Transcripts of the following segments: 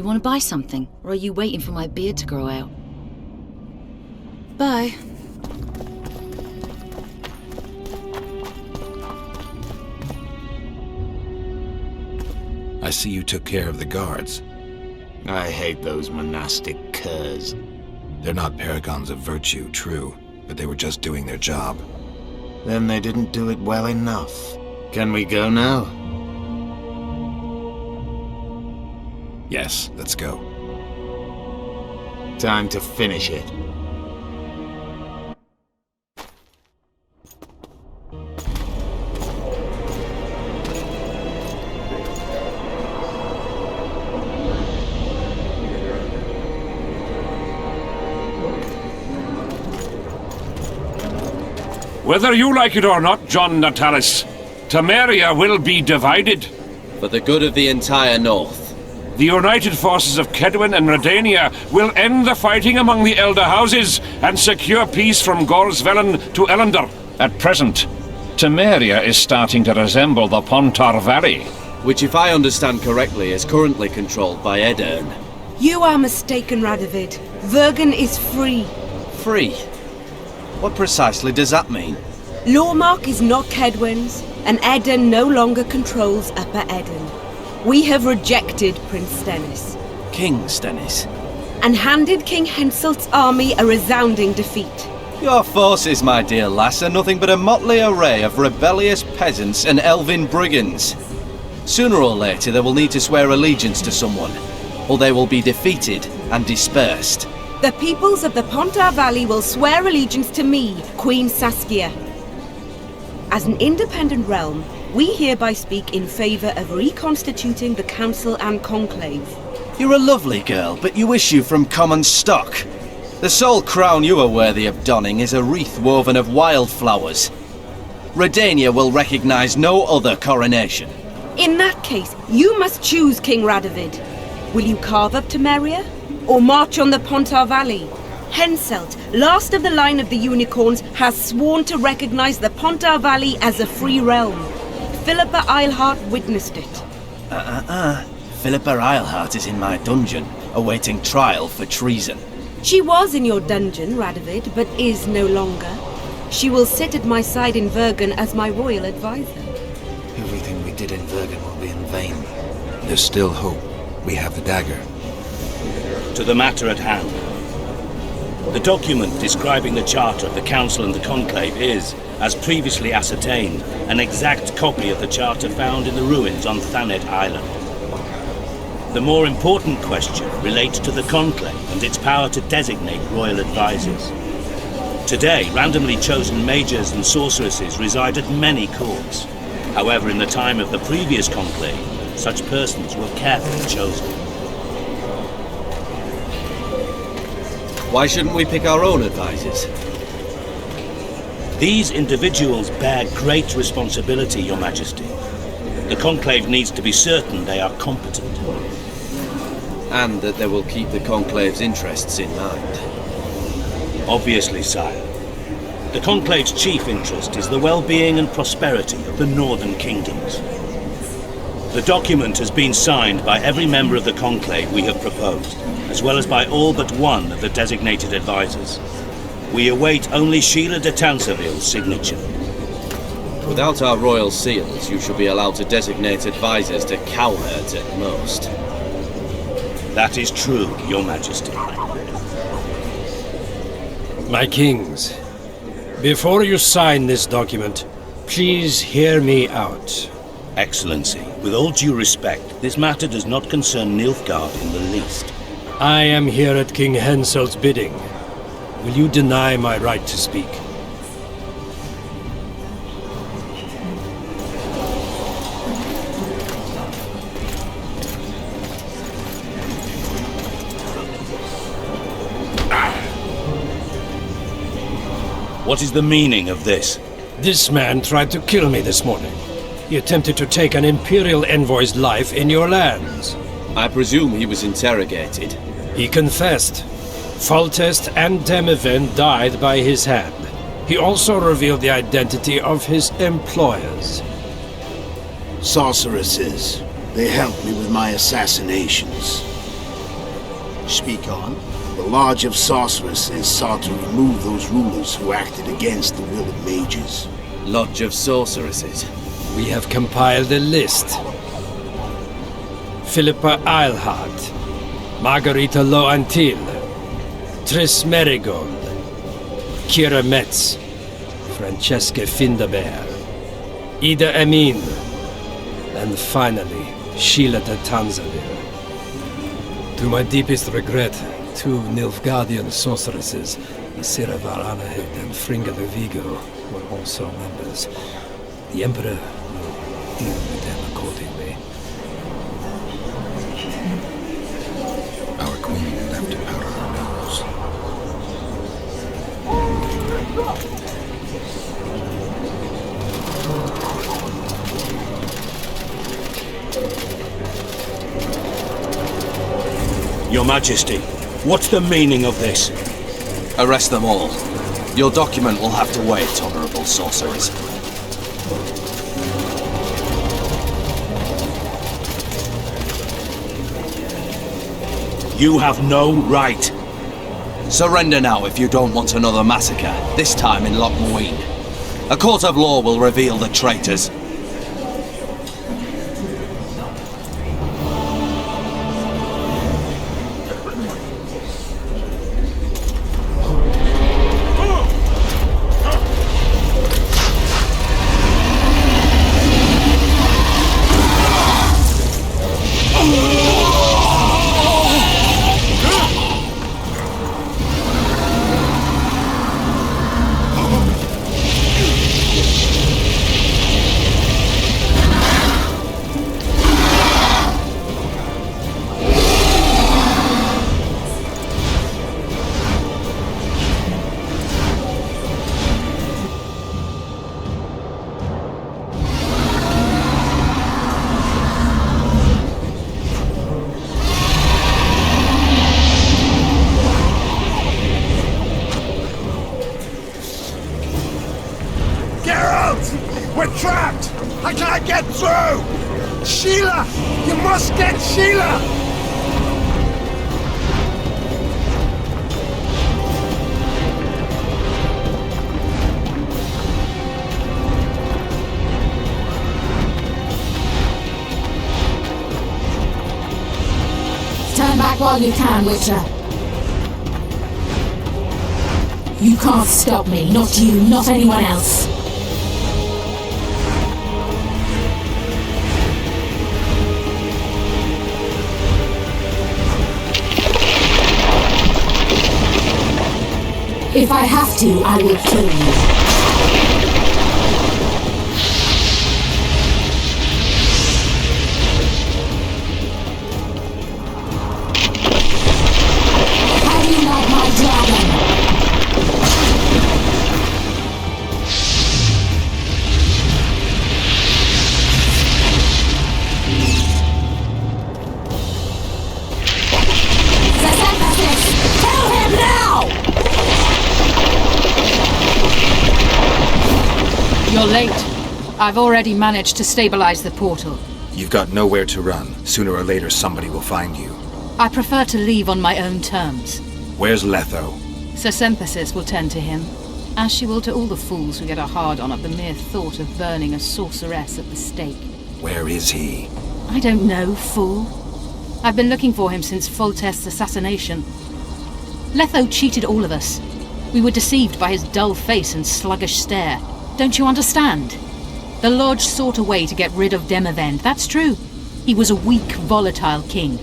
want to buy something? Or are you waiting for my beard to grow out? Bye. I see you took care of the guards. I hate those monastic curs. They're not paragons of virtue, true, but they were just doing their job. Then they didn't do it well enough. Can we go now? Yes, let's go. Time to finish it. Whether you like it or not, John Natalis, Temeria will be divided. For the good of the entire North. The united forces of Kaedwen and Redania will end the fighting among the Elder Houses and secure peace from Gorsvelen to Elendar. At present, Temeria is starting to resemble the Pontar Valley. Which, if I understand correctly, is currently controlled by Aedirn. You are mistaken, Radovid. Vergen is free. Free? What precisely does that mean? Lormark is not Kaedwen's, and Aedirn no longer controls Upper Aedirn. We have rejected Prince Stennis. King Stennis? And handed King Henselt's army a resounding defeat. Your forces, my dear lass, are nothing but a motley array of rebellious peasants and elven brigands. Sooner or later they will need to swear allegiance to someone, or they will be defeated and dispersed. The peoples of the Pontar Valley will swear allegiance to me, Queen Saskia. As an independent realm, we hereby speak in favor of reconstituting the Council and Conclave. You're a lovely girl, but you issue from common stock. The sole crown you are worthy of donning is a wreath woven of wildflowers. Redania will recognize no other coronation. In that case, you must choose, King Radovid. Will you carve up Temeria, or march on the Pontar Valley? Henselt, last of the line of the Unicorns, has sworn to recognize the Pontar Valley as a free realm. Philippa Eilhart witnessed it. Philippa Eilhart is in my dungeon, awaiting trial for treason. She was in your dungeon, Radovid, but is no longer. She will sit at my side in Vergen as my royal advisor. Everything we did in Vergen will be in vain. There's still hope. We have the dagger. To the matter at hand. The document describing the charter of the Council and the Conclave is, as previously ascertained, an exact copy of the charter found in the ruins on Thanet Island. The more important question relates to the Conclave and its power to designate royal advisors. Today, randomly chosen mages and sorceresses reside at many courts. However, in the time of the previous Conclave, such persons were carefully chosen. Why shouldn't we pick our own advisors? These individuals bear great responsibility, Your Majesty. The Conclave needs to be certain they are competent. And that they will keep the Conclave's interests in mind. Obviously, sire. The Conclave's chief interest is the well-being and prosperity of the Northern Kingdoms. The document has been signed by every member of the Conclave we have proposed, as well as by all but one of the designated advisors. We await only Sheila de Tansarville's signature. Without our royal seals, you should be allowed to designate advisors to cowherds at most. That is true, Your Majesty. My kings, before you sign this document, please hear me out. Excellency, with all due respect, this matter does not concern Nilfgaard in the least. I am here at King Henselt's bidding. Will you deny my right to speak? What is the meaning of this? This man tried to kill me this morning. He attempted to take an Imperial envoy's life in your lands. I presume he was interrogated. He confessed. Foltest and Demiven died by his hand. He also revealed the identity of his employers. Sorceresses. They helped me with my assassinations. Speak on. The Lodge of Sorceresses sought to remove those rulers who acted against the will of mages. Lodge of Sorceresses. We have compiled a list. Philippa Eilhart, Margarita Loantil, Triss Merigold, Kira Metz, Francesca Findabair, Ida Amin, and finally, Sheila de Tanzavir. To my deepest regret, 2 Nilfgaardian sorceresses, Isira Varanahid and Fringa de Vigo, were also members. The Emperor will deal with them accordingly. Our queen left to powder her nose. Your Majesty, what's the meaning of this? Arrest them all. Your document will have to wait, honorable sorcerers. You have no right. Surrender now if you don't want another massacre, this time in Loch Muine. A court of law will reveal the traitors. We're trapped! I can't get through! Sheila! You must get Sheila! Turn back while you can, Witcher. You can't stop me. Not you, not anyone else. If I have to, I will kill you. How do you like my dragon? Sesenthus! Kill him now! You're late. I've already managed to stabilize the portal. You've got nowhere to run. Sooner or later, somebody will find you. I prefer to leave on my own terms. Where's Letho? Sesenthus will tend to him, as she will to all the fools who get a hard-on at the mere thought of burning a sorceress at the stake. Where is he? I don't know, fool. I've been looking for him since Foltest's assassination. Letho cheated all of us. We were deceived by his dull face and sluggish stare. Don't you understand? The Lodge sought a way to get rid of Demavend, that's true. He was a weak, volatile king.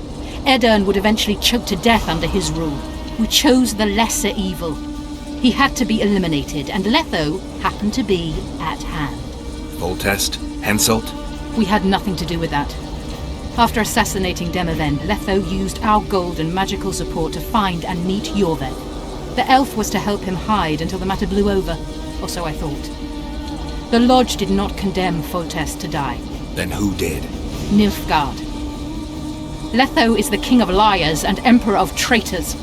Aedirn would eventually choke to death under his rule. We chose the lesser evil. He had to be eliminated, and Letho happened to be at hand. Foltest? Henselt? We had nothing to do with that. After assassinating Demavend, Letho used our gold and magical support to find and meet Iorveth. The elf was to help him hide until the matter blew over, or so I thought. The Lodge did not condemn Foltest to die. Then who did? Nilfgaard. Letho is the king of liars and emperor of traitors.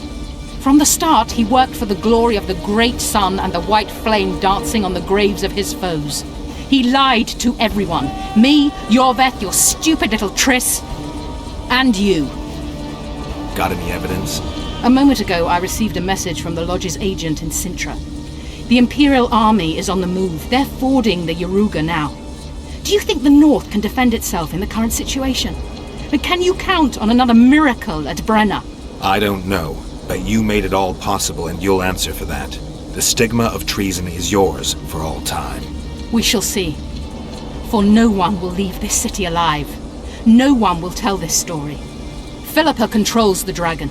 From the start, he worked for the glory of the great sun and the white flame dancing on the graves of his foes. He lied to everyone. Me, Iorveth, your stupid little Triss, and you. Got any evidence? A moment ago, I received a message from the Lodge's agent in Sintra. The Imperial Army is on the move. They're fording the Yaruga now. Do you think the North can defend itself in the current situation? And can you count on another miracle at Brenna? I don't know, but you made it all possible and you'll answer for that. The stigma of treason is yours for all time. We shall see. For no one will leave this city alive. No one will tell this story. Philippa controls the dragon.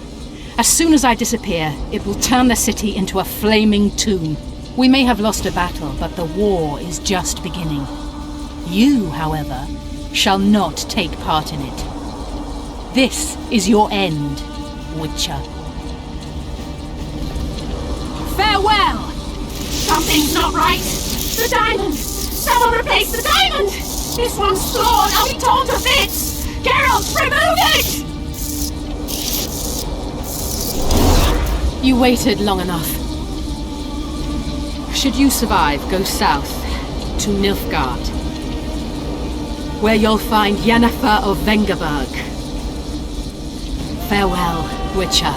As soon as I disappear, it will turn the city into a flaming tomb. We may have lost a battle, but the war is just beginning. You, however, shall not take part in it. This is your end, Witcher. Farewell! Something's not right! The diamond! Someone replace the diamond! This one's flawed! I'll be torn to bits! Geralt, remove it! You waited long enough. Should you survive, go south to Nilfgaard, where you'll find Yennefer of Vengerberg. Farewell, Witcher.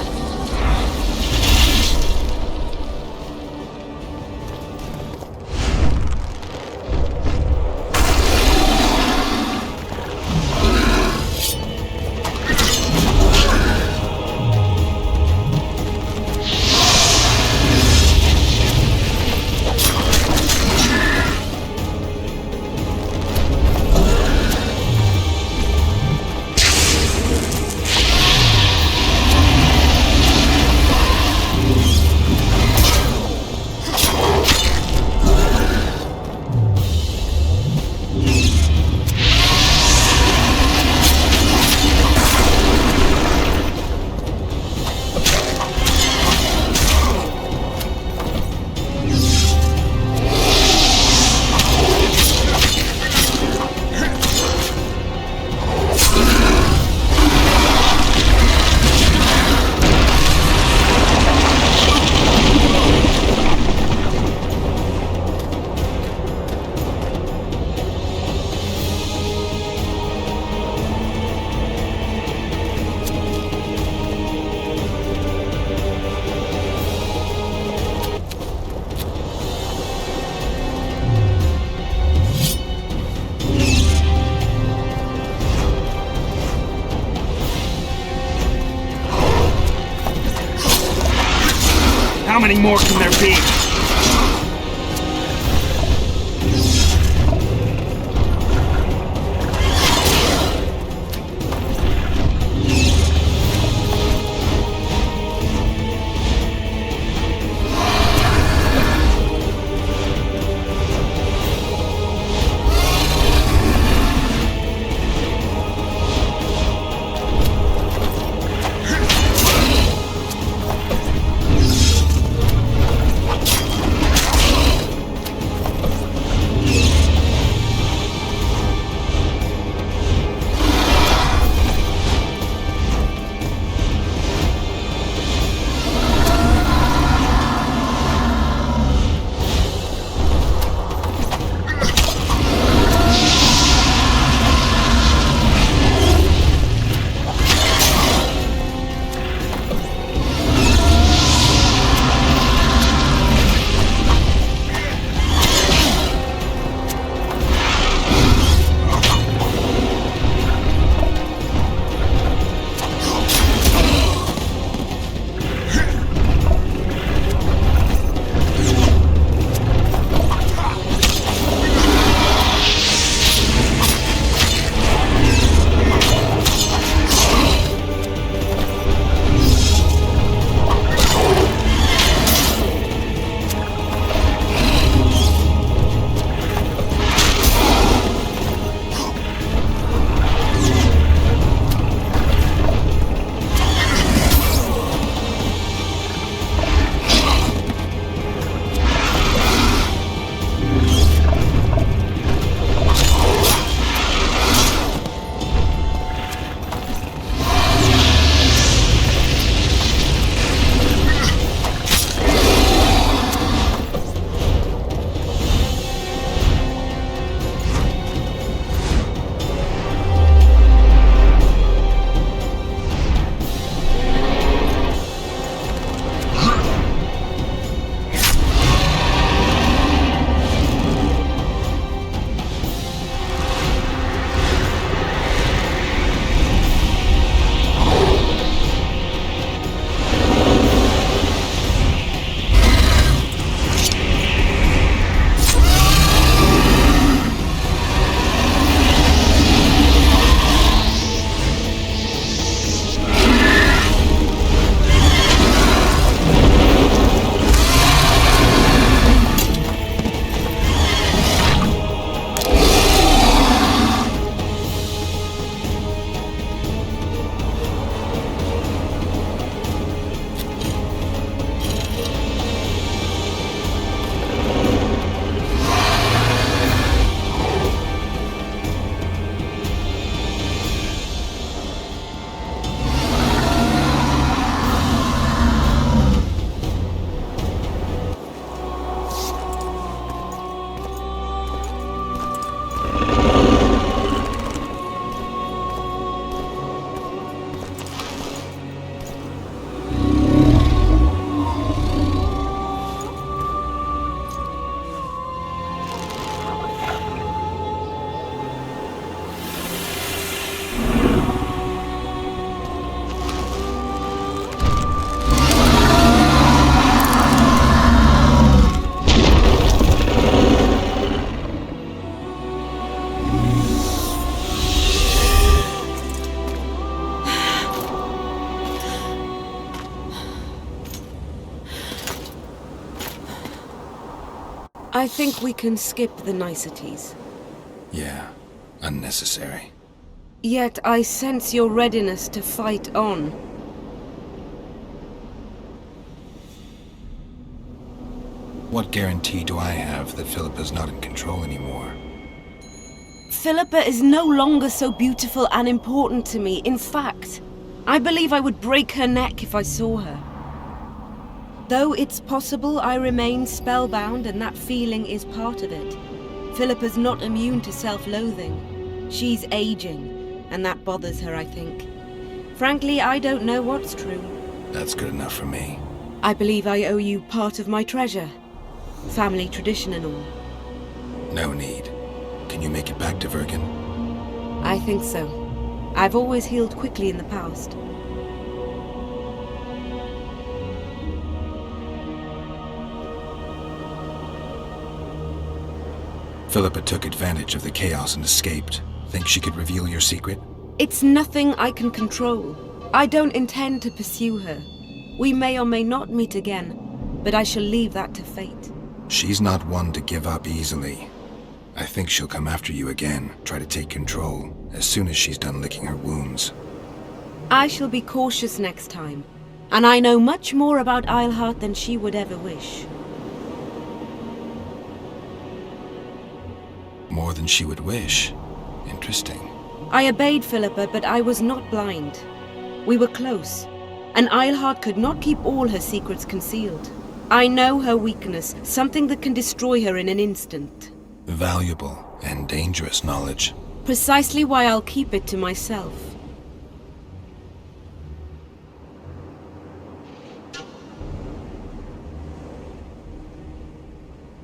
How many more can there be? I think we can skip the niceties. Yeah, unnecessary. Yet I sense your readiness to fight on. What guarantee do I have that Philippa's not in control anymore? Philippa is no longer so beautiful and important to me. In fact, I believe I would break her neck if I saw her. Though it's possible I remain spellbound and that feeling is part of it. Philippa's not immune to self-loathing. She's aging, and that bothers her, I think. Frankly, I don't know what's true. That's good enough for me. I believe I owe you part of my treasure. Family tradition and all. No need. Can you make it back to Vergen? I think so. I've always healed quickly in the past. Philippa took advantage of the chaos and escaped. Think she could reveal your secret? It's nothing I can control. I don't intend to pursue her. We may or may not meet again, but I shall leave that to fate. She's not one to give up easily. I think she'll come after you again, try to take control, as soon as she's done licking her wounds. I shall be cautious next time, and I know much more about Eilhart than she would ever wish. More than she would wish. Interesting. I obeyed Philippa, but I was not blind. We were close, and Eilhart could not keep all her secrets concealed. I know her weakness, something that can destroy her in an instant. Valuable and dangerous knowledge. Precisely why I'll keep it to myself.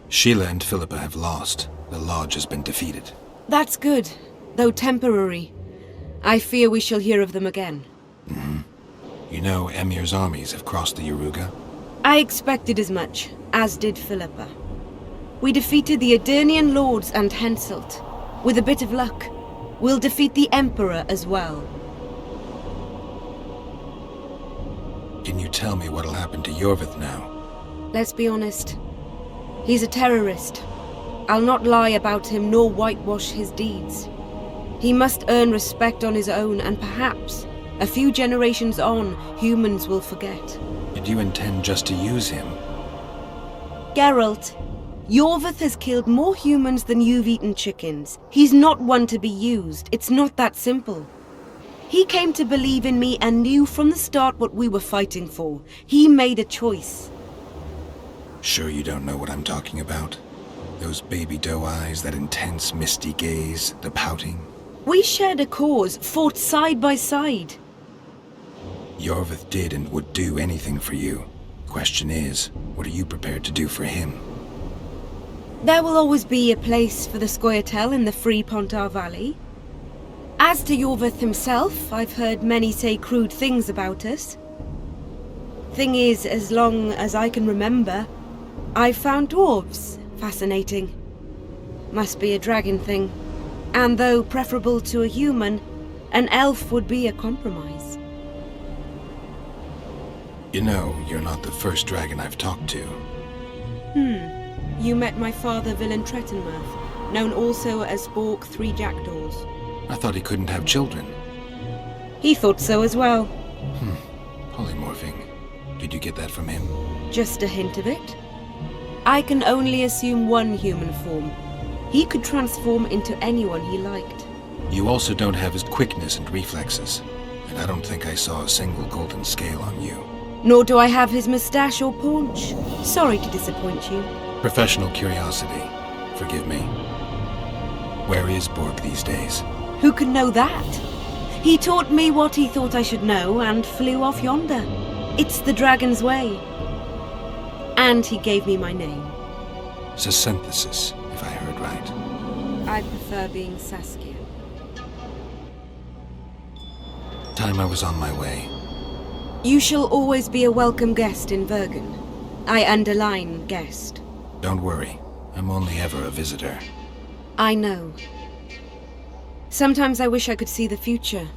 Sheila and Philippa have lost. The Lodge has been defeated. That's good, though temporary. I fear we shall hear of them again. You know Emir's armies have crossed the Yaruga? I expected as much, as did Philippa. We defeated the Edirnian lords and Henselt. With a bit of luck, we'll defeat the Emperor as well. Can you tell me what'll happen to Yorvith now? Let's be honest. He's a terrorist. I'll not lie about him nor whitewash his deeds. He must earn respect on his own, and perhaps, a few generations on, humans will forget. Did you intend just to use him? Geralt, Yorvith has killed more humans than you've eaten chickens. He's not one to be used. It's not that simple. He came to believe in me and knew from the start what we were fighting for. He made a choice. Sure you don't know what I'm talking about? Those baby doe eyes, that intense misty gaze, the pouting. We shared a cause, fought side by side. Yorvith did and would do anything for you. Question is, what are you prepared to do for him? There will always be a place for the Scoia'tael in the free Pontar Valley. As to Yorvith himself, I've heard many say crude things about us. Thing is, as long as I can remember, I've found dwarves fascinating. Must be a dragon thing. And though preferable to a human, an elf would be a compromise. You know, you're not the first dragon I've talked to. You met my father, Villain Trettenmirth, known also as Bork Three Jackdaws. I thought he couldn't have children. He thought so as well. Polymorphing. Did you get that from him? Just a hint of it. I can only assume one human form. He could transform into anyone he liked. You also don't have his quickness and reflexes, and I don't think I saw a single golden scale on you. Nor do I have his moustache or paunch. Sorry to disappoint you. Professional curiosity. Forgive me. Where is Bork these days? Who can know that? He taught me what he thought I should know and flew off yonder. It's the dragon's way. And he gave me my name. Sasynthesis, if I heard right. I prefer being Saskia. Time I was on my way. You shall always be a welcome guest in Vergen. I underline guest. Don't worry. I'm only ever a visitor. I know. Sometimes I wish I could see the future,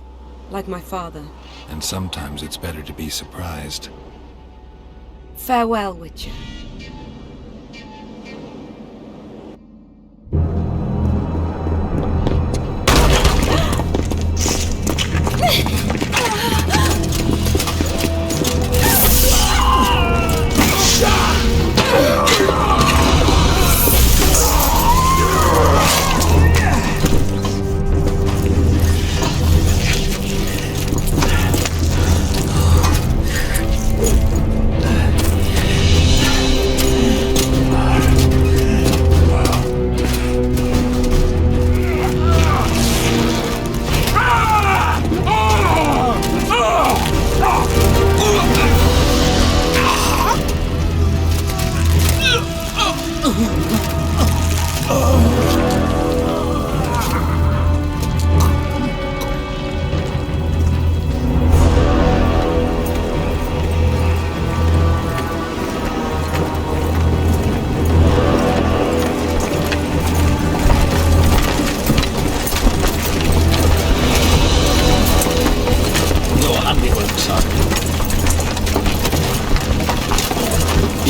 like my father. And sometimes it's better to be surprised. Farewell, Witcher.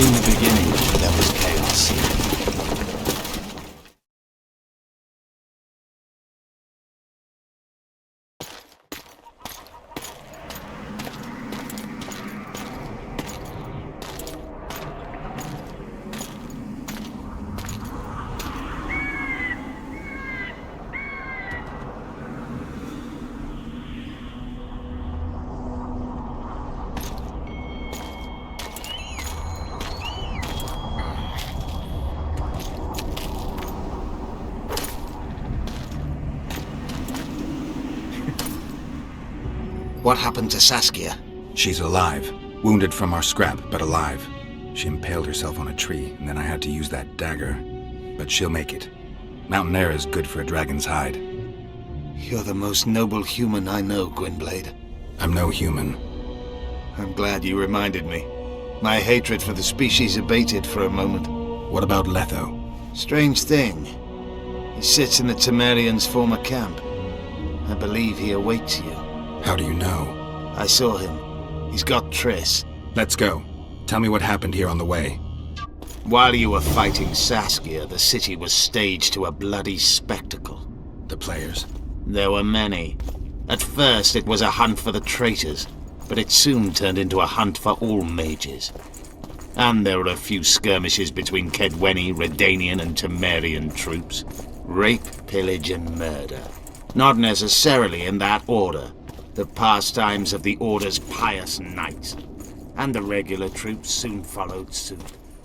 In the beginning, there was chaos. What happened to Saskia? She's alive. Wounded from our scrap, but alive. She impaled herself on a tree, and then I had to use that dagger. But she'll make it. Mountain air is good for a dragon's hide. You're the most noble human I know, Gwynblade. I'm no human. I'm glad you reminded me. My hatred for the species abated for a moment. What about Letho? Strange thing. He sits in the Temerians' former camp. I believe he awaits you. How do you know? I saw him. He's got Triss. Let's go. Tell me what happened here on the way. While you were fighting Saskia, the city was staged to a bloody spectacle. The players? There were many. At first, it was a hunt for the traitors, but it soon turned into a hunt for all mages. And there were a few skirmishes between Kaedweni, Redanian, and Temerian troops. Rape, pillage, and murder. Not necessarily in that order. The pastimes of the Order's pious knights. And the regular troops soon followed suit.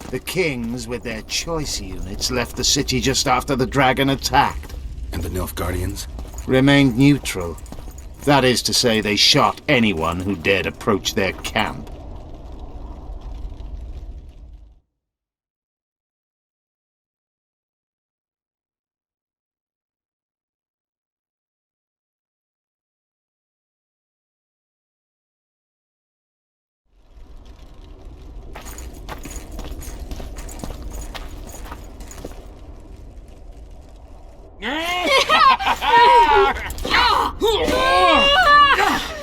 The kings, with their choice units, left the city just after the dragon attacked. And the Nilfgaardians? Remained neutral. That is to say, they shot anyone who dared approach their camp.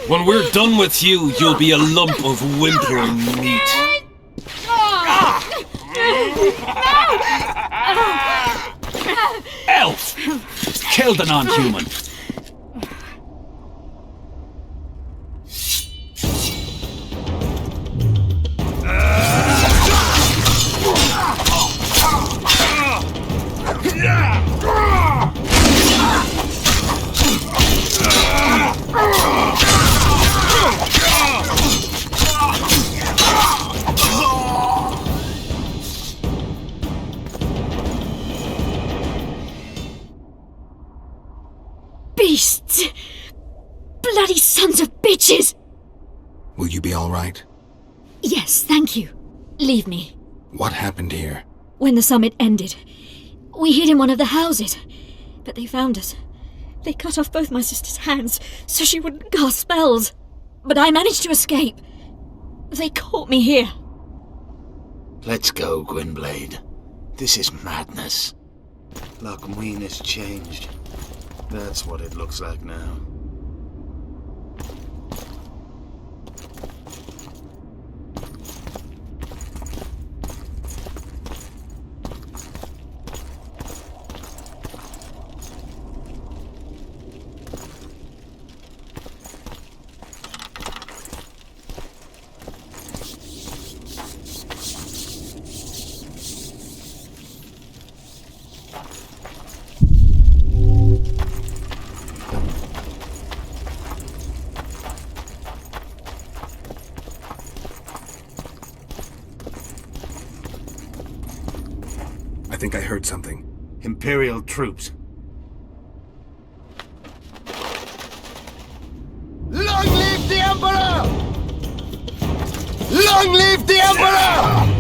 When we're done with you, you'll be a lump of whimpering meat. Elf! Killed a non-human. Beasts! Bloody sons of bitches! Will you be all right? Yes, thank you. Leave me. What happened here? When the summit ended, we hid in one of the houses, but they found us. They cut off both my sister's hands so she wouldn't cast spells. But I managed to escape. They caught me here. Let's go, Gwynblade. This is madness. Lochmuin has changed. That's what it looks like now. I think I heard something. Imperial troops. Long live the Emperor! Long live the Emperor!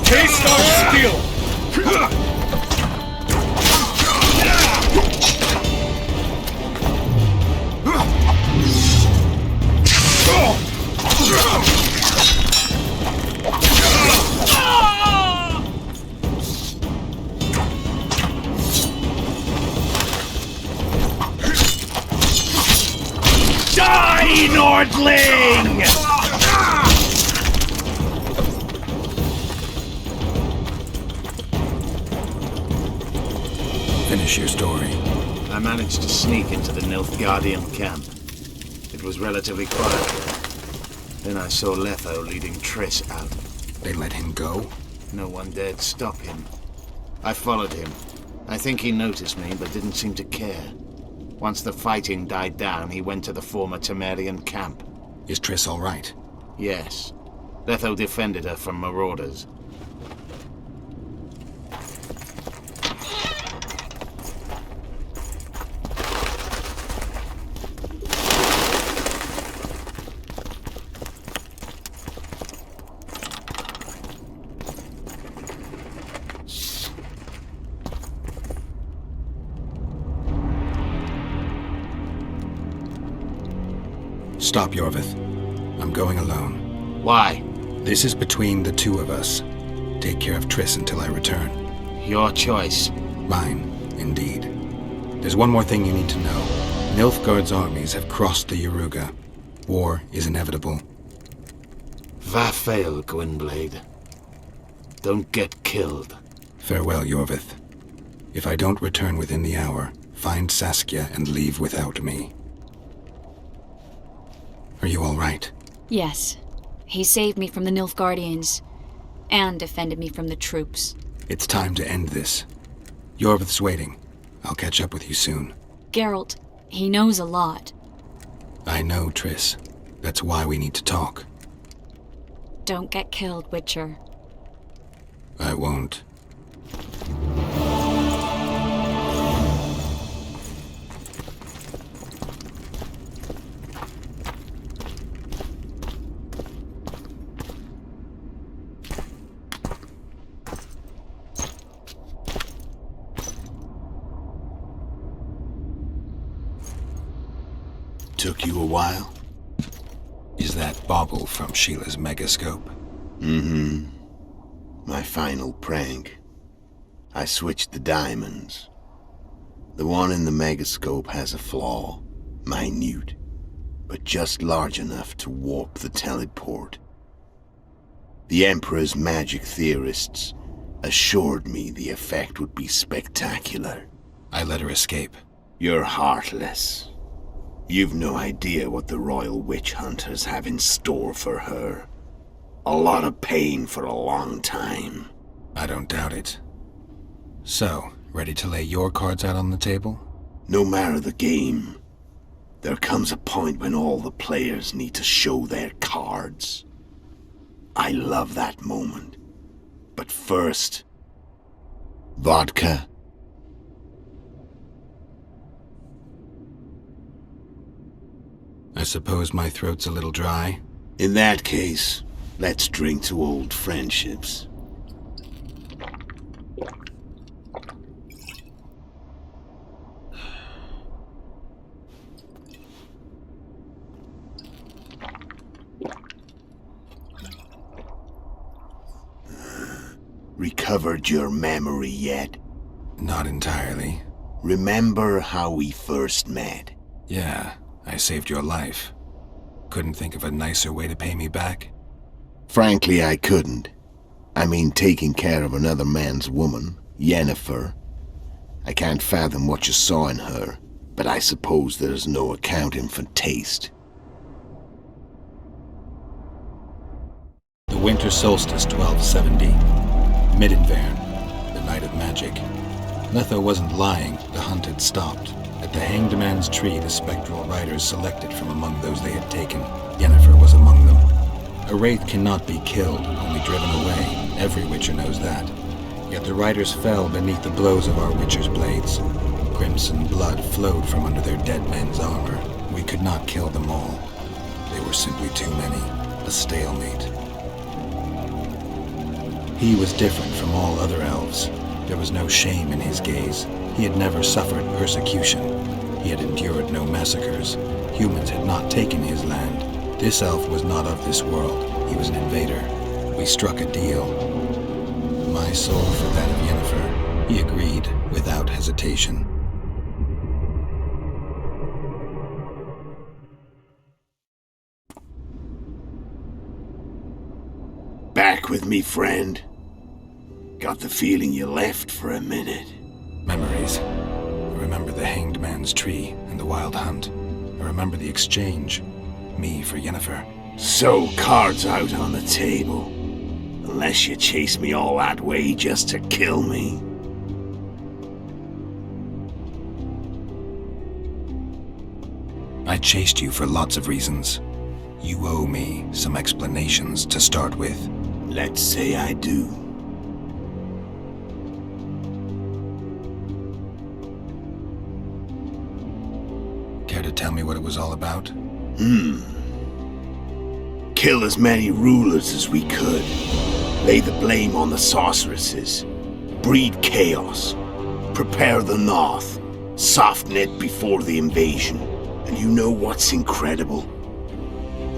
Taste our skill! lordling! Finish your story. I managed to sneak into the Nilfgaardian camp. It was relatively quiet. Then I saw Letho leading Triss out. They let him go? No one dared stop him. I followed him. I think he noticed me, but didn't seem to care. Once the fighting died down, he went to the former Temerian camp. Is Triss all right? Yes. Letho defended her from marauders. Stop, Yorvith. I'm going alone. Why? This is between the two of us. Take care of Triss until I return. Your choice. Mine, indeed. There's one more thing you need to know. Nilfgaard's armies have crossed the Yaruga. War is inevitable. Vafail, Gwynblade. Don't get killed. Farewell, Yorvith. If I don't return within the hour, find Saskia and leave without me. Are you all right? Yes. He saved me from the Nilfgaardians, and defended me from the troops. It's time to end this. Yorvith's waiting. I'll catch up with you soon. Geralt, he knows a lot. I know, Triss. That's why we need to talk. Don't get killed, Witcher. I won't. Took you a while? Is that bauble from Sheila's megascope? Mm-hmm. My final prank. I switched the diamonds. The one in the megascope has a flaw. Minute. But just large enough to warp the teleport. The Emperor's magic theorists assured me the effect would be spectacular. I let her escape. You're heartless. You've no idea what the Royal Witch Hunters have in store for her. A lot of pain for a long time. I don't doubt it. So, ready to lay your cards out on the table? No matter the game, there comes a point when all the players need to show their cards. I love that moment. But first, vodka. I suppose my throat's a little dry. In that case, let's drink to old friendships. Recovered your memory yet? Not entirely. Remember how we first met? Yeah, I saved your life. Couldn't think of a nicer way to pay me back? Frankly, I couldn't. I mean, taking care of another man's woman, Yennefer. I can't fathom what you saw in her, but I suppose there's no accounting for taste. The winter solstice 1270. Midinvern, the night of magic. Letho wasn't lying, the hunt had stopped. At the Hanged Man's Tree, the spectral riders selected from among those they had taken. Yennefer was among them. A wraith cannot be killed, only driven away. Every Witcher knows that. Yet the riders fell beneath the blows of our Witcher's blades. Crimson blood flowed from under their dead men's armor. We could not kill them all. They were simply too many. A stalemate. He was different from all other elves. There was no shame in his gaze. He had never suffered persecution. He had endured no massacres. Humans had not taken his land. This elf was not of this world. He was an invader. We struck a deal. My soul for that of Yennefer. He agreed without hesitation. back with me, friend? Got the feeling you left for a minute. Memories. I remember the Hanged Man's Tree and the Wild Hunt. I remember the exchange. Me for Yennefer. So, cards out on the table. Unless you chase me all that way just to kill me. I chased you for lots of reasons. You owe me some explanations to start with. Let's say I do. Care to tell me what it was all about? Kill as many rulers as we could. Lay the blame on the sorceresses. Breed chaos. Prepare the North. Soften it before the invasion. And you know what's incredible?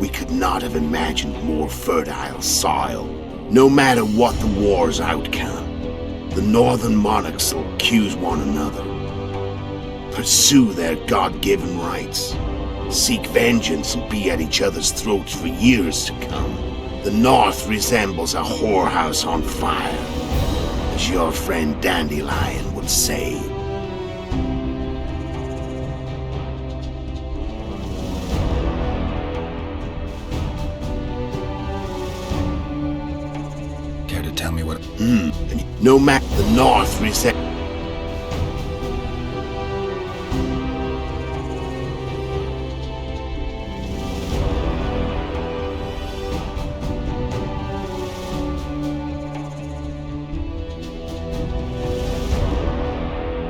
We could not have imagined more fertile soil. No matter what the war's outcome, the northern monarchs will accuse one another. Pursue their God-given rights. Seek vengeance and be at each other's throats for years to come. The North resembles a whorehouse on fire, as your friend Dandelion would say. Care to tell me what... And no matter the North resembles...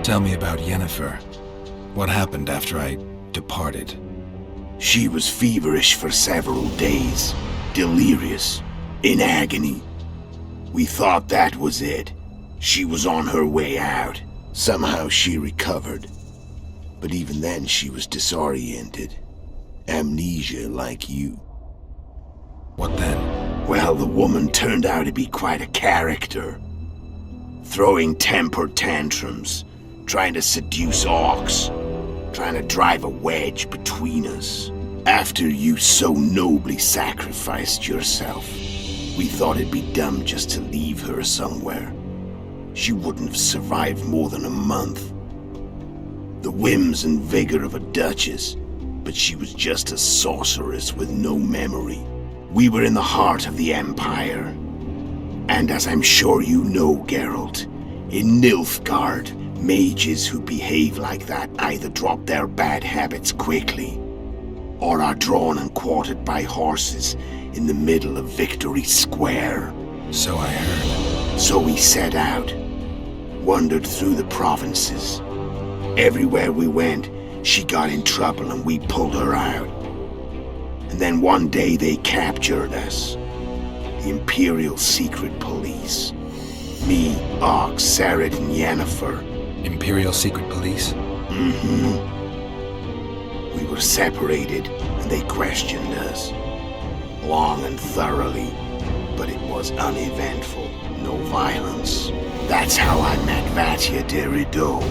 Tell me about Yennefer. What happened after I departed? She was feverish for several days, delirious, in agony. We thought that was it. She was on her way out. Somehow she recovered. But even then she was disoriented. Amnesia like you. What then? Well, the woman turned out to be quite a character. Throwing temper tantrums. Trying to seduce orcs, trying to drive a wedge between us. After you so nobly sacrificed yourself, we thought it'd be dumb just to leave her somewhere. She wouldn't have survived more than a month. The whims and vigor of a duchess, but she was just a sorceress with no memory. We were in the heart of the Empire. And as I'm sure you know, Geralt, in Nilfgaard, mages who behave like that either drop their bad habits quickly, or are drawn and quartered by horses in the middle of Victory Square. So I heard. So we set out, wandered through the provinces. Everywhere we went, she got in trouble and we pulled her out. And then one day they captured us. The Imperial Secret Police. Me, Ark, Sarad, and Yennefer. Imperial Secret Police? We were separated, and they questioned us. Long and thoroughly, but it was uneventful. No violence. That's how I met Vatia de Rideau.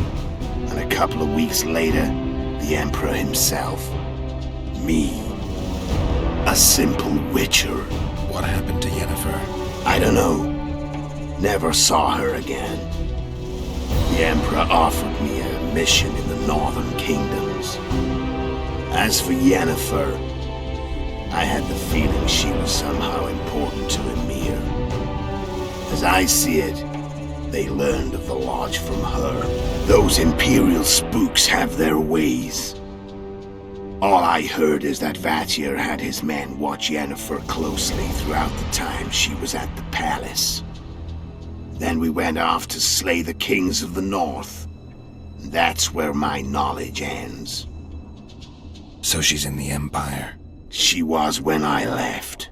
And a couple of weeks later, the Emperor himself. Me. A simple witcher. What happened to Yennefer? I don't know. Never saw her again. The Emperor offered me a mission in the northern kingdoms. As for Yennefer, I had the feeling she was somehow important to Emir. As I see it, they learned of the Lodge from her. Those Imperial spooks have their ways. All I heard is that Vatir had his men watch Yennefer closely throughout the time she was at the palace. Then we went off to slay the kings of the north. That's where my knowledge ends. So she's in the Empire? She was when I left.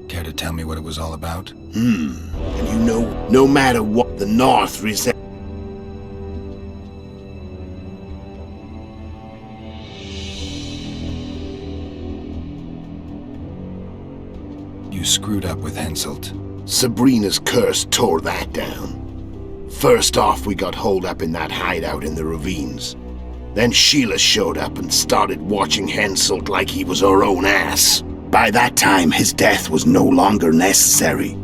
Care to tell me what it was all about? And you know, no matter what the North resents. You screwed up with Henselt. Sabrina's curse tore that down. First off, we got holed up in that hideout in the ravines. Then Sheila showed up and started watching Henselt like he was her own ass. By that time, his death was no longer necessary.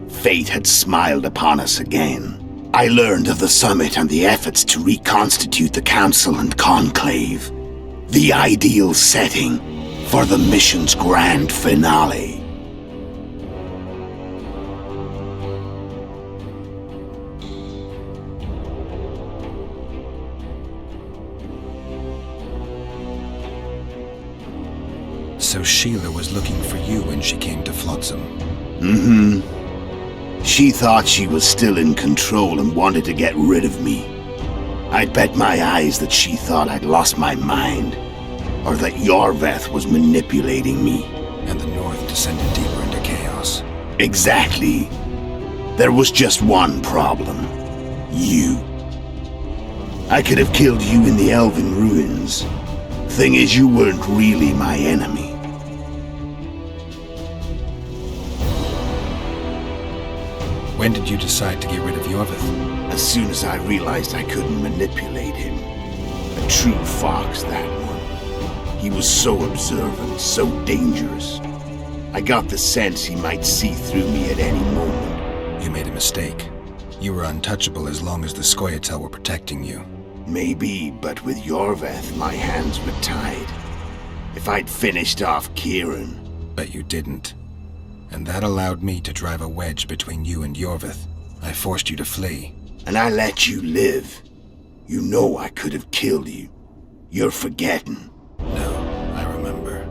Fate had smiled upon us again. I learned of the summit and the efforts to reconstitute the Council and Conclave. The ideal setting for the mission's grand finale. So Sheila was looking for you when she came to Flotsam. She thought she was still in control and wanted to get rid of me. I'd bet my eyes that she thought I'd lost my mind, or that Yorveth was manipulating me. And the North descended deeper into chaos. Exactly. There was just one problem. You. I could have killed you in the Elven ruins. Thing is, you weren't really my enemy. When did you decide to get rid of Yorveth? As soon as I realized I couldn't manipulate him. A true fox, that one. He was so observant, so dangerous. I got the sense he might see through me at any moment. You made a mistake. You were untouchable as long as the Scoia'tael were protecting you. Maybe, but with Yorveth, my hands were tied. If I'd finished off Kieran... But you didn't. And that allowed me to drive a wedge between you and Yorveth. I forced you to flee. And I let you live. You know I could have killed you. You're forgetting. No, I remember.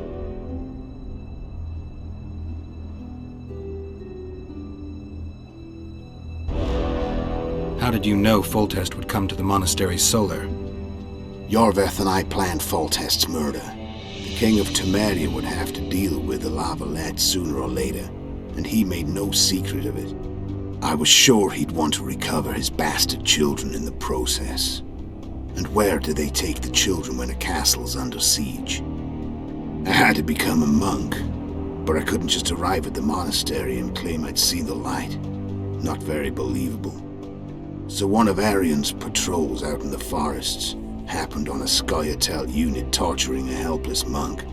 How did you know Foltest would come to the monastery solar? Yorveth and I planned Foltest's murder. The King of Temeria would have to deal with the Lavalette sooner or later, and he made no secret of it. I was sure he'd want to recover his bastard children in the process. And where do they take the children when a castle's under siege? I had to become a monk, but I couldn't just arrive at the monastery and claim I'd seen the light. Not very believable. So one of Arian's patrols out in the forests happened on a Scoia'tael unit torturing a helpless monk.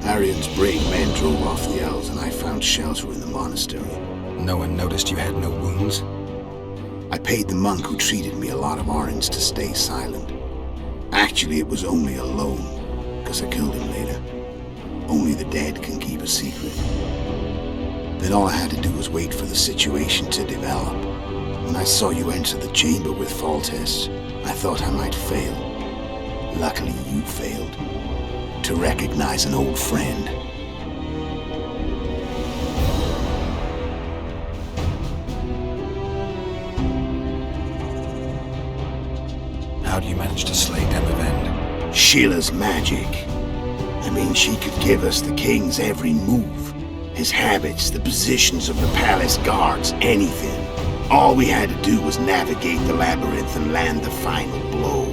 Arian's brave men drove off the elves and I found shelter in the monastery. No one noticed you had no wounds? I paid the monk who treated me a lot of orange to stay silent. Actually, it was only a loan, because I killed him later. Only the dead can keep a secret. Then all I had to do was wait for the situation to develop. When I saw you enter the chamber with Foltest, I thought I might fail. Luckily, you failed. To recognize an old friend. How do you manage to slay Demavend? Sheila's magic. I mean, she could give us the king's every move. His habits, the positions of the palace guards, anything. All we had to do was navigate the labyrinth and land the final blow.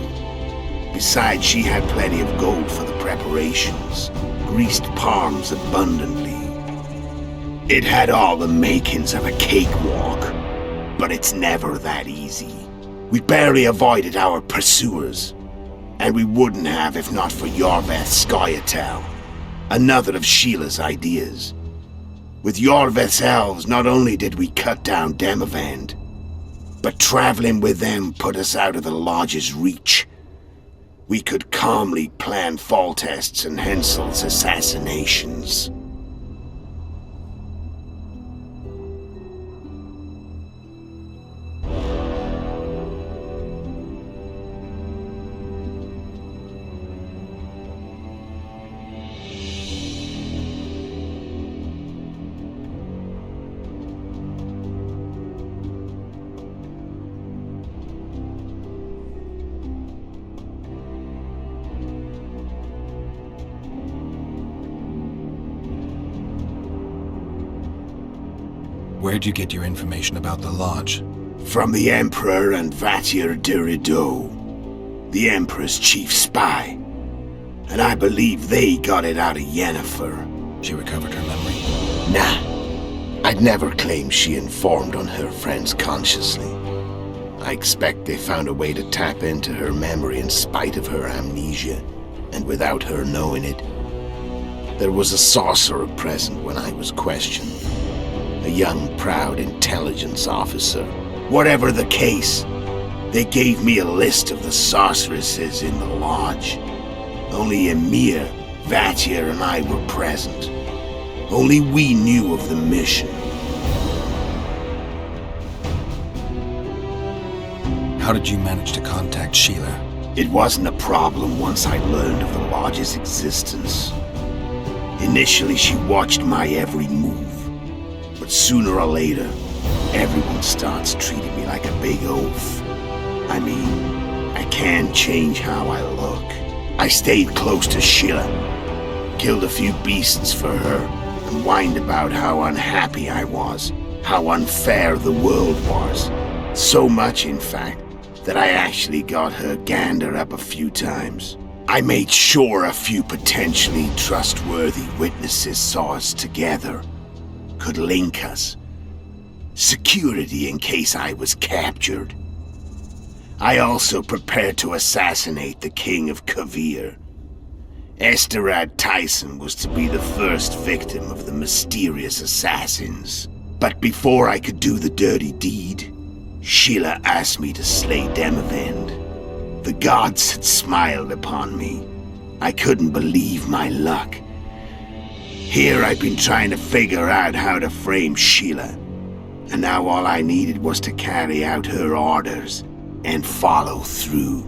Besides, she had plenty of gold for the preparations. Greased palms abundantly. It had all the makings of a cakewalk. But it's never that easy. We barely avoided our pursuers. And we wouldn't have if not for Yorveth Scoia'tael. Another of Sheila's ideas. With Yorveth's elves, not only did we cut down Demavend, but traveling with them put us out of the Lodge's reach. We could calmly plan Foltest's and Henselt's assassinations. Where'd you get your information about the Lodge? From the Emperor and Vatir Dirido, the Emperor's chief spy. And I believe they got it out of Yennefer. She recovered her memory? Nah. I'd never claim she informed on her friends consciously. I expect they found a way to tap into her memory in spite of her amnesia, and without her knowing it. There was a sorcerer present when I was questioned. A young, proud intelligence officer. Whatever the case, they gave me a list of the sorceresses in the lodge. Only Emir, Vatia, and I were present. Only we knew of the mission. How did you manage to contact Sheila? It wasn't a problem once I learned of the lodge's existence. Initially, she watched my every move. But sooner or later, everyone starts treating me like a big oaf. I mean, I can't change how I look. I stayed close to Sheila, killed a few beasts for her, and whined about how unhappy I was, how unfair the world was. So much, in fact, that I actually got her gander up a few times. I made sure a few potentially trustworthy witnesses saw us together, could link us. Security in case I was captured. I also prepared to assassinate the King of Kavir. Esterad Tyson was to be the first victim of the mysterious assassins. But before I could do the dirty deed, Sheila asked me to slay Demavend. The gods had smiled upon me. I couldn't believe my luck. Here I'd been trying to figure out how to frame Sheila, and now all I needed was to carry out her orders and follow through.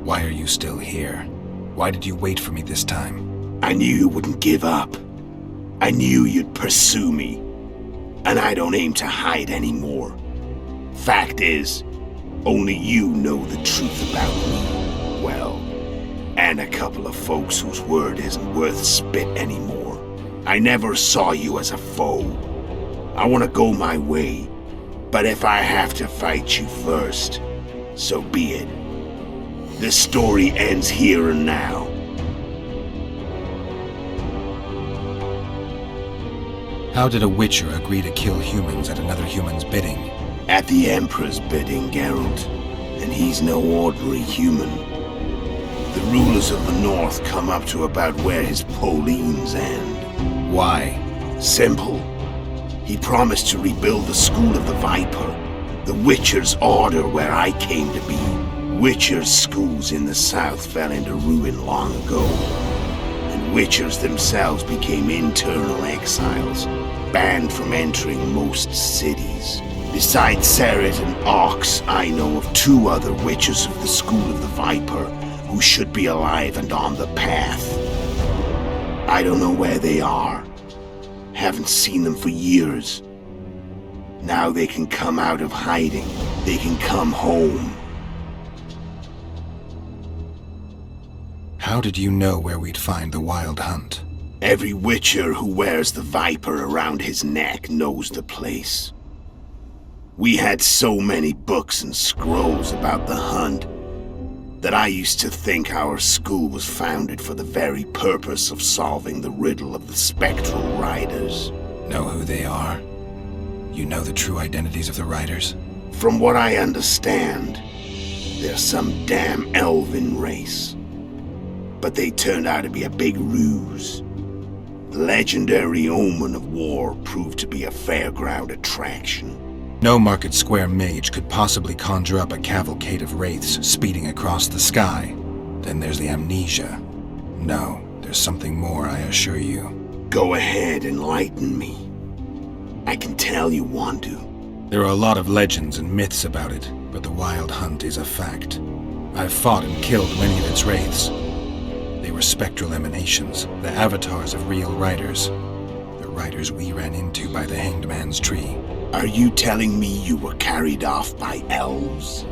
Why are you still here? Why did you wait for me this time? I knew you wouldn't give up. I knew you'd pursue me. And I don't aim to hide anymore. Fact is, only you know the truth about me. Well, and a couple of folks whose word isn't worth spit anymore. I never saw you as a foe. I want to go my way. But if I have to fight you first, so be it. This story ends here and now. How did a Witcher agree to kill humans at another human's bidding? At the Emperor's bidding, Geralt. And he's no ordinary human. The rulers of the North come up to about where his Paulines end. Why? Simple. He promised to rebuild the School of the Viper, the Witcher's order where I came to be. Witcher's schools in the south fell into ruin long ago, and Witchers themselves became internal exiles, banned from entering most cities. Besides Seret and Ox, I know of 2 other Witchers of the School of the Viper who should be alive and on the path. I don't know where they are. Haven't seen them for years. Now they can come out of hiding. They can come home. How did you know where we'd find the Wild Hunt? Every Witcher who wears the Viper around his neck knows the place. We had so many books and scrolls about the hunt that I used to think our school was founded for the very purpose of solving the riddle of the Spectral Riders. Know who they are? You know the true identities of the Riders? From what I understand, they're some damn elven race. But they turned out to be a big ruse. The legendary Omen of War proved to be a fairground attraction. No Market Square mage could possibly conjure up a cavalcade of wraiths speeding across the sky. Then there's the amnesia. No, there's something more, I assure you. Go ahead, enlighten me. I can tell you want to. There are a lot of legends and myths about it, but the Wild Hunt is a fact. I've fought and killed many of its wraiths. They were spectral emanations, the avatars of real riders. The riders we ran into by the Hanged Man's Tree. Are you telling me you were carried off by elves?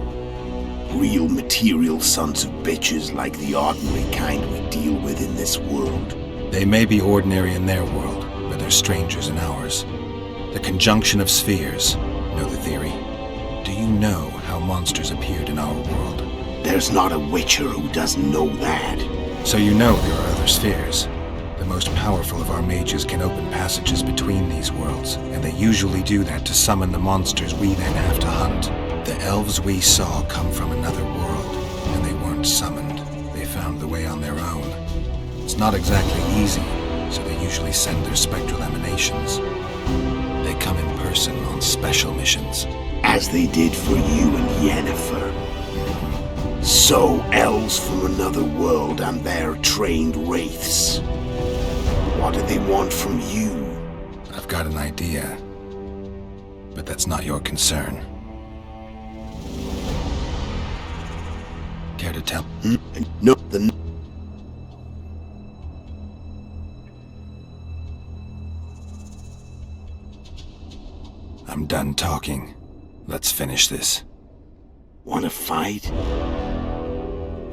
Real material sons of bitches like the ordinary kind we deal with in this world? They may be ordinary in their world, but they're strangers in ours. The conjunction of spheres. Know the theory? Do you know how monsters appeared in our world? There's not a Witcher who doesn't know that. So you know there are other spheres. The The most powerful of our mages can open passages between these worlds, and they usually do that to summon the monsters we then have to hunt. The elves we saw come from another world, and they weren't summoned. They found the way on their own. It's not exactly easy, so they usually send their spectral emanations. They come in person on special missions. As they did for you and Yennefer. So, elves from another world and their trained wraiths. What do they want from you? I've got an idea, but that's not your concern. Care to tell? No, I'm done talking. Let's finish this. Want to fight?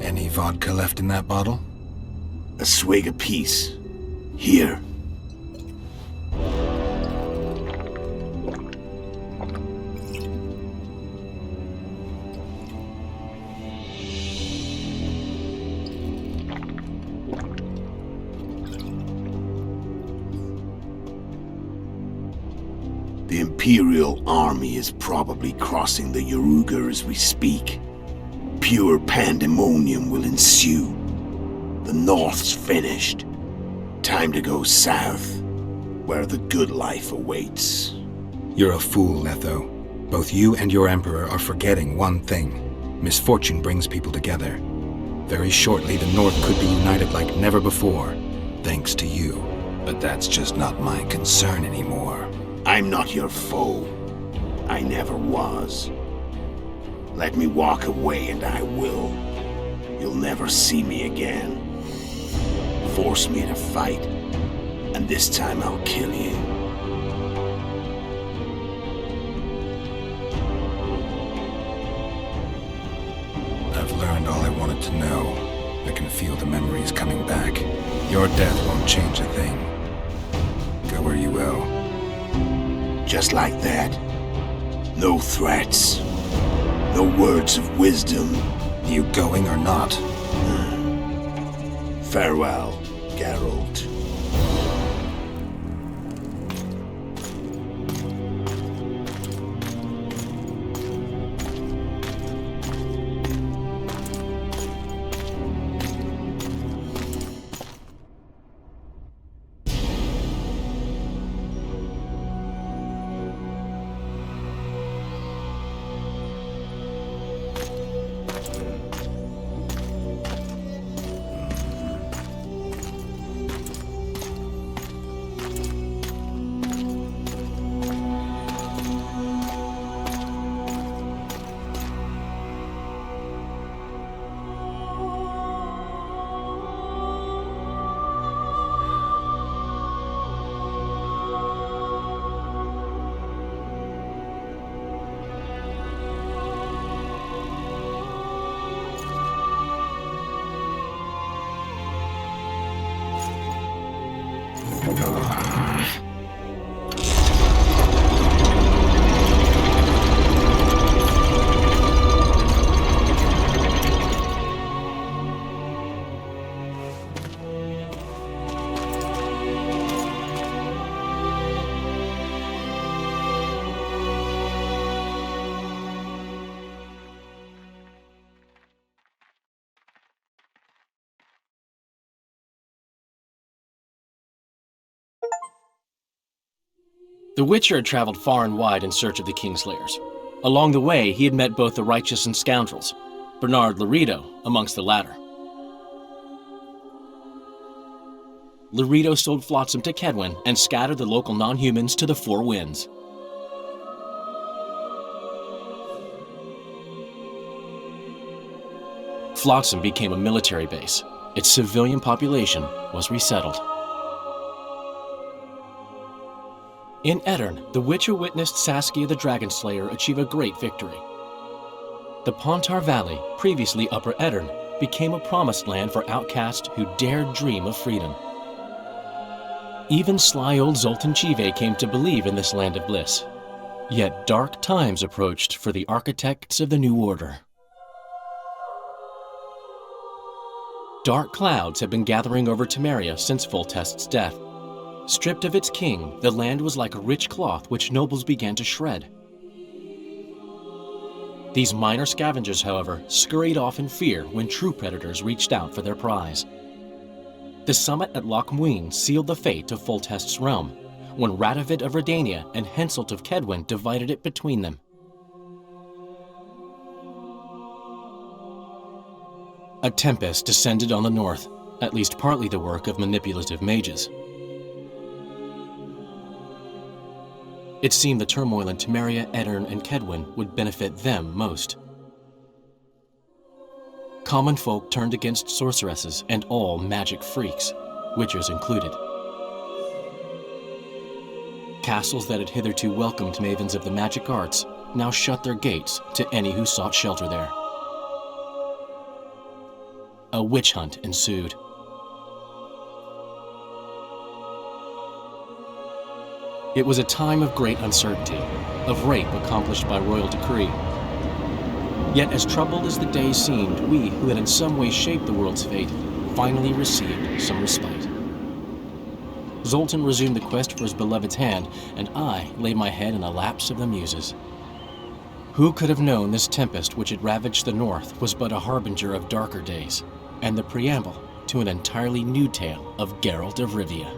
Any vodka left in that bottle? A swig apiece. Here. The Imperial army is probably crossing the Yaruga as we speak. Pure pandemonium will ensue. The North's finished. Time to go south, where the good life awaits. You're a fool, Letho. Both you and your Emperor are forgetting one thing. Misfortune brings people together. Very shortly, the North could be united like never before, thanks to you. But that's just not my concern anymore. I'm not your foe. I never was. Let me walk away and I will. You'll never see me again. Force me to fight, and this time I'll kill you. I've learned all I wanted to know. I can feel the memories coming back. Your death won't change a thing. Go where you will. Just like that. No threats. No words of wisdom. You going or not? Farewell, Geralt. The Witcher had traveled far and wide in search of the Kingslayers. Along the way, he had met both the righteous and scoundrels, Bernard Laredo amongst the latter. Laredo sold Flotsam to Kedwen and scattered the local non-humans to the four winds. Flotsam became a military base. Its civilian population was resettled. In Aedirn, the Witcher witnessed Saskia the Dragonslayer achieve a great victory. The Pontar Valley, previously Upper Aedirn, became a promised land for outcasts who dared dream of freedom. Even sly old Zoltan Chive came to believe in this land of bliss. Yet dark times approached for the architects of the New Order. Dark clouds had been gathering over Temeria since Foltest's death. Stripped of its king, the land was like a rich cloth which nobles began to shred. These minor scavengers, however, scurried off in fear when true predators reached out for their prize. The summit at Loch Muin sealed the fate of Foltest's realm, when Radovid of Redania and Henselt of Kedwen divided it between them. A tempest descended on the north, at least partly the work of manipulative mages. It seemed the turmoil in Temeria, Aedirn, and Kedwen would benefit them most. Common folk turned against sorceresses and all magic freaks, witchers included. Castles that had hitherto welcomed mavens of the magic arts now shut their gates to any who sought shelter there. A witch hunt ensued. It was a time of great uncertainty, of rape accomplished by royal decree. Yet as troubled as the days seemed, we, who had in some way shaped the world's fate, finally received some respite. Zoltan resumed the quest for his beloved's hand, and I laid my head in a lapse of the muses. Who could have known this tempest which had ravaged the north was but a harbinger of darker days, and the preamble to an entirely new tale of Geralt of Rivia.